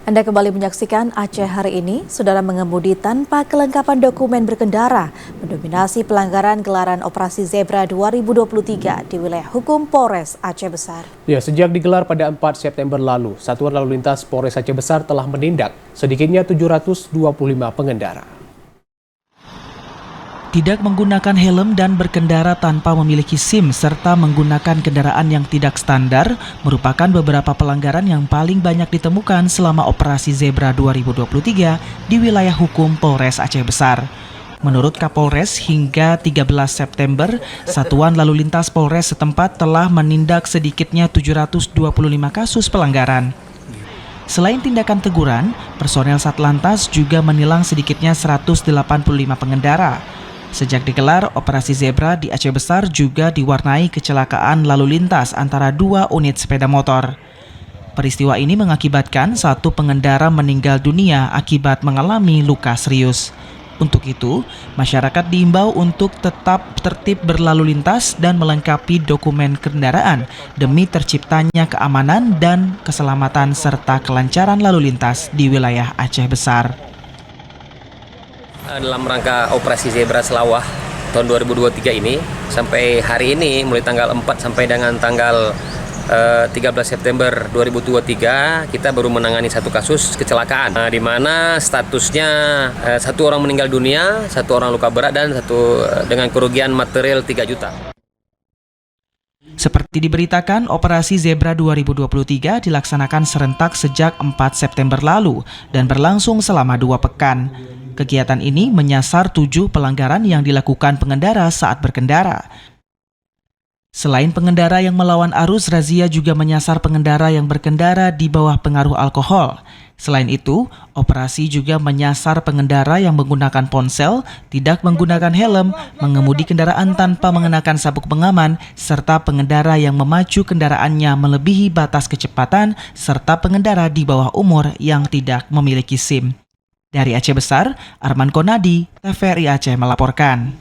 Anda kembali menyaksikan Aceh hari ini. Saudara mengemudi tanpa kelengkapan dokumen berkendara mendominasi pelanggaran gelaran Operasi Zebra 2023 di wilayah hukum Polres Aceh Besar. Ya, sejak digelar pada 4 September lalu, Satuan Lalu Lintas Polres Aceh Besar telah menindak sedikitnya 725 pengendara. Tidak menggunakan helm dan berkendara tanpa memiliki SIM serta menggunakan kendaraan yang tidak standar merupakan beberapa pelanggaran yang paling banyak ditemukan selama Operasi Zebra 2023 di wilayah hukum Polres Aceh Besar. Menurut Kapolres, hingga 13 September, Satuan Lalu Lintas Polres setempat telah menindak sedikitnya 725 kasus pelanggaran. Selain tindakan teguran, personel Satlantas juga menilang sedikitnya 185 pengendara. Sejak digelar, Operasi Zebra di Aceh Besar juga diwarnai kecelakaan lalu lintas antara dua unit sepeda motor. Peristiwa ini mengakibatkan satu pengendara meninggal dunia akibat mengalami luka serius. Untuk itu, masyarakat diimbau untuk tetap tertib berlalu lintas dan melengkapi dokumen kendaraan demi terciptanya keamanan dan keselamatan serta kelancaran lalu lintas di wilayah Aceh Besar. Dalam rangka Operasi Zebra Selawah tahun 2023 ini, sampai hari ini mulai tanggal 4 sampai dengan tanggal 13 September 2023 kita baru menangani satu kasus kecelakaan di mana statusnya satu orang meninggal dunia, satu orang luka berat dan satu dengan kerugian material 3 juta. Seperti diberitakan, Operasi Zebra 2023 dilaksanakan serentak sejak 4 September lalu dan berlangsung selama 2 pekan. Kegiatan ini menyasar 7 pelanggaran yang dilakukan pengendara saat berkendara. Selain pengendara yang melawan arus, razia juga menyasar pengendara yang berkendara di bawah pengaruh alkohol. Selain itu, operasi juga menyasar pengendara yang menggunakan ponsel, tidak menggunakan helm, mengemudi kendaraan tanpa mengenakan sabuk pengaman, serta pengendara yang memacu kendaraannya melebihi batas kecepatan, serta pengendara di bawah umur yang tidak memiliki SIM. Dari Aceh Besar, Arman Konadi, TVRI Aceh melaporkan.